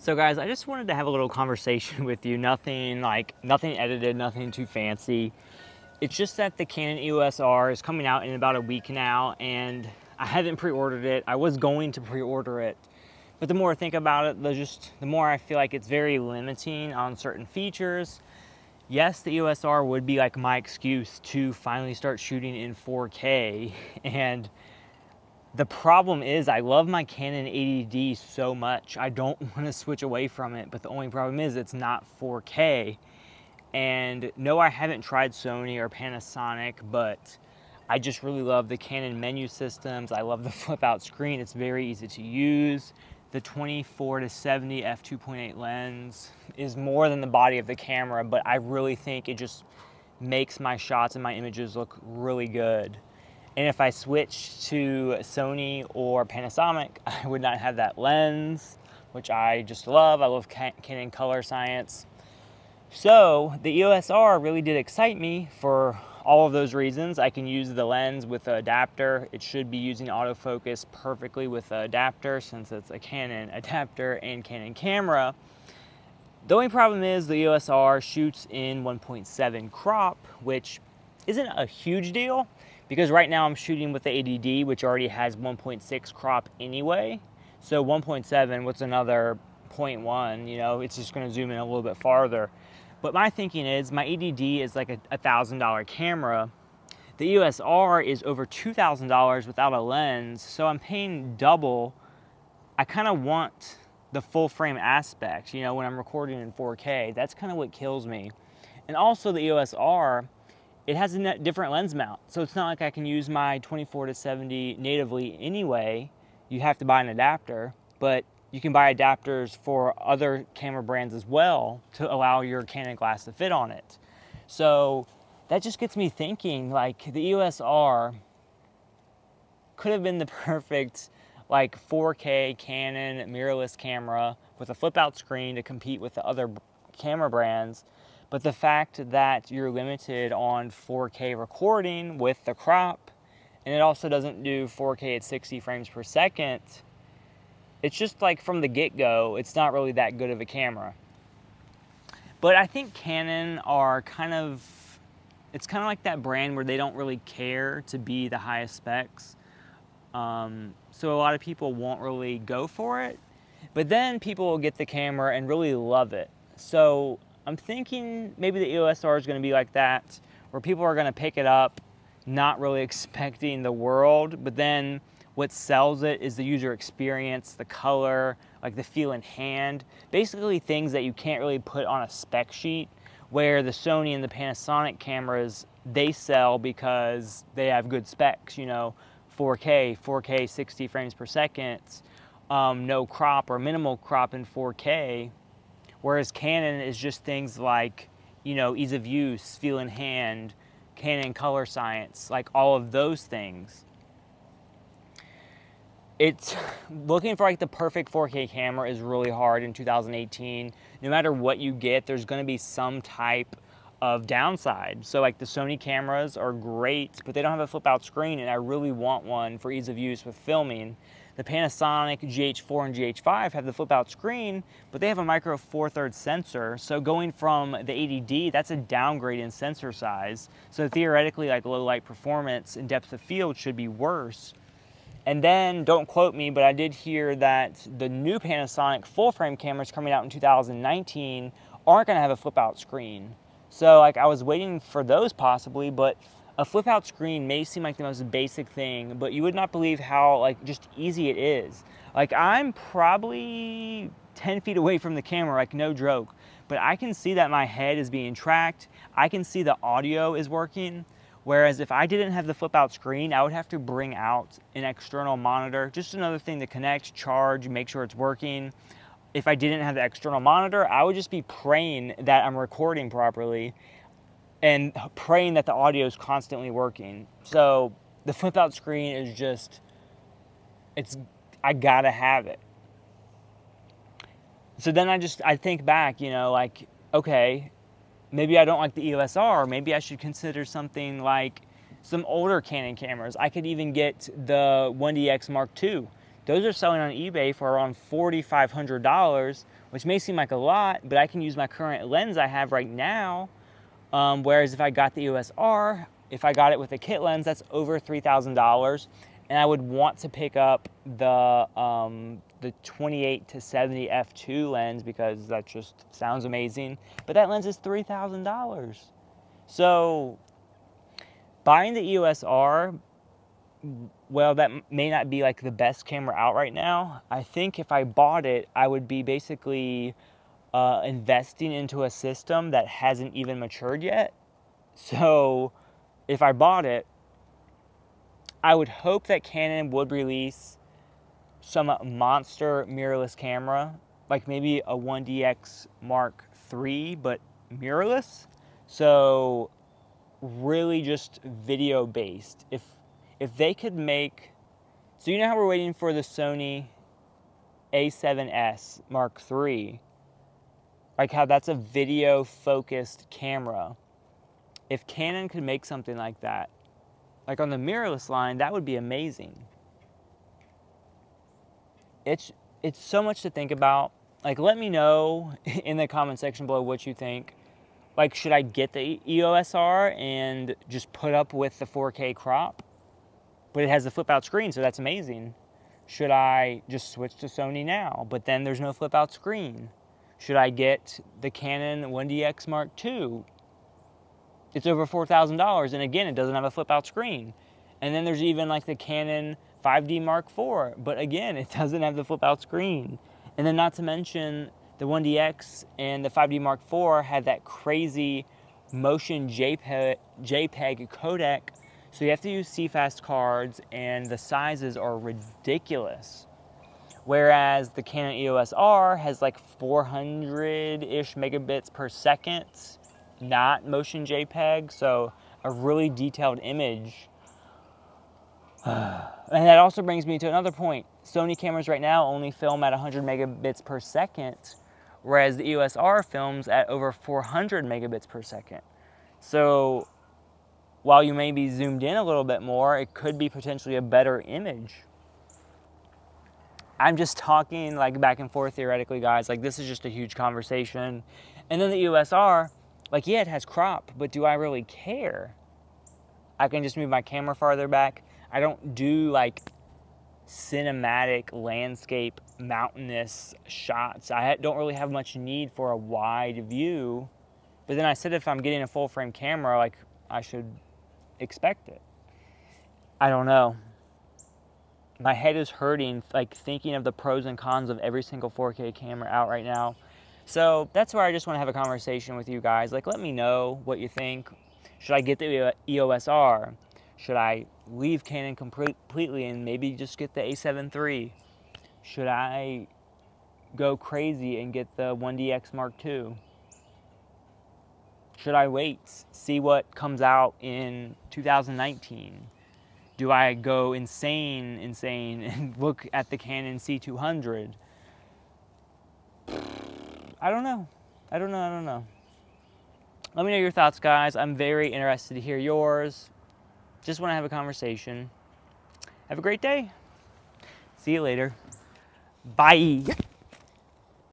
So guys, I just wanted to have a little conversation with you. Nothing edited, nothing too fancy. It's just that the Canon EOS R is coming out in about a week now, and I haven't pre-ordered it. I was going to pre-order it, but the more I think about it, the more I feel like it's very limiting on certain features. Yes, the EOS R would be like my excuse to finally start shooting in 4K, and the problem is I love my Canon 80D so much. I don't want to switch away from it, but the only problem is it's not 4K. And no, I haven't tried Sony or Panasonic, but I just really love the Canon menu systems. I love the flip out screen. It's very easy to use. The 24-70 f2.8 lens is more than the body of the camera, but I really think it just makes my shots and my images look really good. And if I switch to Sony or Panasonic, I would not have that lens, which I just love. I love Canon color science. So the EOS R really did excite me for all of those reasons. I can use the lens with an adapter. It should be using autofocus perfectly with an adapter since it's a Canon adapter and Canon camera. The only problem is the EOS R shoots in 1.7 crop, which isn't a huge deal, because right now I'm shooting with the 80D, which already has 1.6 crop anyway. So 1.7, what's another 0.1, you know, it's just gonna zoom in a little bit farther. But my thinking is my 80D is like a $1,000 camera. The EOS R is over $2,000 without a lens, so I'm paying double. I kind of want the full frame aspect, you know, when I'm recording in 4K. That's kind of what kills me. And also the EOS R, it has a different lens mount, so it's not like I can use my 24-70 natively anyway. You have to buy an adapter, but you can buy adapters for other camera brands as well to allow your Canon glass to fit on it. So that just gets me thinking, like, the EOS R could have been the perfect like 4K Canon mirrorless camera with a flip out screen to compete with the other camera brands. But the fact that you're limited on 4K recording with the crop, and it also doesn't do 4K at 60 frames per second, it's just like from the get-go, it's not really that good of a camera. But I think Canon are it's kind of like that brand where they don't really care to be the highest specs. So a lot of people won't really go for it, but then people will get the camera and really love it. So I'm thinking maybe the EOS R is going to be like that, where people are going to pick it up not really expecting the world, but then what sells it is the user experience, the color, like the feel in hand, basically things that you can't really put on a spec sheet, where the Sony and the Panasonic cameras, they sell because they have good specs, you know, 4K 60 frames per second, no crop or minimal crop in 4K. Whereas Canon is just things like, you know, ease of use, feel in hand, Canon color science, like all of those things. It's looking for like the perfect 4K camera is really hard in 2018. No matter what you get, there's going to be some type of downside. So like the Sony cameras are great, but they don't have a flip out screen, and I really want one for ease of use with filming. The Panasonic GH4 and GH5 have the flip out screen, but they have a micro four thirds sensor. So going from the 80D, that's a downgrade in sensor size. So theoretically, like low light performance and depth of field should be worse. And then, don't quote me, but I did hear that the new Panasonic full frame cameras coming out in 2019 aren't gonna have a flip out screen. So like I was waiting for those possibly, but a flip out screen may seem like the most basic thing, but you would not believe how like just easy it is. Like I'm probably 10 feet away from the camera, like no joke, but I can see that my head is being tracked. I can see the audio is working. Whereas if I didn't have the flip out screen, I would have to bring out an external monitor, just another thing to connect, charge, make sure it's working. If I didn't have the external monitor, I would just be praying that I'm recording properly and praying that the audio is constantly working. So the flip out screen is just, I gotta have it. So then I think back, you know, like, okay, maybe I don't like the EOS R, maybe I should consider something like some older Canon cameras. I could even get the 1DX Mark II, those are selling on eBay for around $4,500, which may seem like a lot, but I can use my current lens I have right now. Whereas if I got the EOS R, if I got it with a kit lens, that's over $3,000. And I would want to pick up the 28 to 70 f2 lens because that just sounds amazing. But that lens is $3,000. So buying the EOS R, well, that may not be like the best camera out right now. I think if I bought it, I would be basically investing into a system that hasn't even matured yet. So if I bought it, I would hope that Canon would release some monster mirrorless camera, like maybe a 1DX Mark III, but mirrorless. So really just video based. If they could make, so you know how we're waiting for the Sony A7S Mark III, like how that's a video focused camera. If Canon could make something like that, like on the mirrorless line, that would be amazing. It's so much to think about. Like, let me know in the comment section below what you think. Like, should I get the EOS R and just put up with the 4K crop? But it has the flip out screen, so that's amazing. Should I just switch to Sony now, but then there's no flip out screen? Should I get the Canon 1DX Mark II? It's over $4,000, and again, it doesn't have a flip out screen. And then there's even like the Canon 5D Mark IV, but again, it doesn't have the flip out screen. And then not to mention the 1DX and the 5D Mark IV had that crazy motion JPEG codec. So you have to use CFast cards, and the sizes are ridiculous. Whereas the Canon EOS R has like 400-ish megabits per second, not motion JPEG, so a really detailed image. And that also brings me to another point. Sony cameras right now only film at 100 megabits per second, whereas the EOS R films at over 400 megabits per second. So while you may be zoomed in a little bit more, it could be potentially a better image. I'm just talking like back and forth theoretically, guys. Like, this is just a huge conversation. And then the EOS R, like, yeah, it has crop, but do I really care? I can just move my camera farther back. I don't do like cinematic landscape mountainous shots. I don't really have much need for a wide view. But then I said if I'm getting a full frame camera, like, I should expect it. I don't know. My head is hurting, like, thinking of the pros and cons of every single 4K camera out right now. So that's where I just want to have a conversation with you guys. Like, let me know what you think. Should I get the EOS R? Should I leave Canon completely and maybe just get the A7 III? Should I go crazy and get the 1DX Mark II? Should I wait, see what comes out in 2019? Do I go insane and look at the Canon C200? I don't know. Let me know your thoughts, guys. I'm very interested to hear yours. Just want to have a conversation. Have a great day. See you later. Bye.